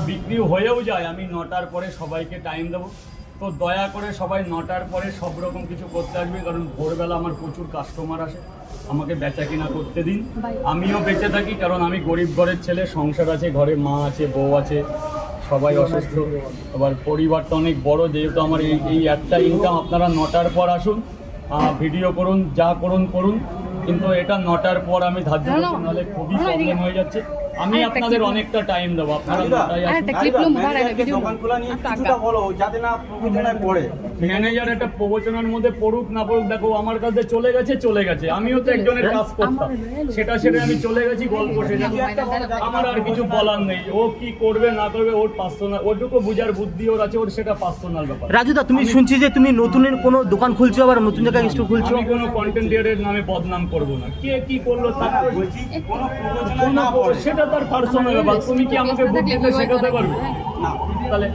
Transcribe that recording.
বিক্রি হয়েও যায়, আমি 9টার পরে সবাইকে টাইম দেবো। তো দয়া করে সবাই 9টার পরে সব রকম কিছু করতে আসবে, কারণ ভোরবেলা আমার প্রচুর কাস্টমার আসে, আমাকে বেচা কিনা করতে দিন, আমিও বেঁচে থাকি। কারণ আমি গরিব ঘরের ছেলে, সংসার আছে, ঘরে মা আছে, বউ আছে, সবাই অসুস্থ, আবার পরিবারটা অনেক বড়, যেহেতু আমার এই একটা ইনকাম। আপনারা 9টার পর আসুন, ভিডিও করুন, যা করুন, কিন্তু এটা 9টার পর আমি ধার্য করছি, নাহলে খুবই প্রবলেম হয়ে যাচ্ছে। আমি আপনাদের অনেকটা টাইম দেবো, আপনারা 9টায় আসুন। ম্যানেজার একটা প্রবচনার মধ্যে পড়ুক না পড়ুক, দেখো আমার কাছে চলে গেছে, আমিও তো একজনের কাজ করতাম, সেটা সেরে আমি চলে গেছি, গল্প শেষে। আমার আর কিছু বলার নেই, ও কি করবে না করবে ওর পার্সোনাল, ওটুকু বুঝার বুদ্ধি ওর আছে, ওর সেটা পার্সোনাল ব্যাপার। রাজুদা, তুমি শুনছি যে তুমি নতুনের কোনো দোকান খুলছো, আবার নতুন জায়গায় স্টোর খুলছো। আমি কোনো কন্টেন্ট ক্রিয়েটরের নামে বদনাম করব না, কে কি করলো সেটা তার পার্সোনাল ব্যাপার। তুমি কি আমাকে বুদ্ধিতে শেখাতে পারবে? তাহলে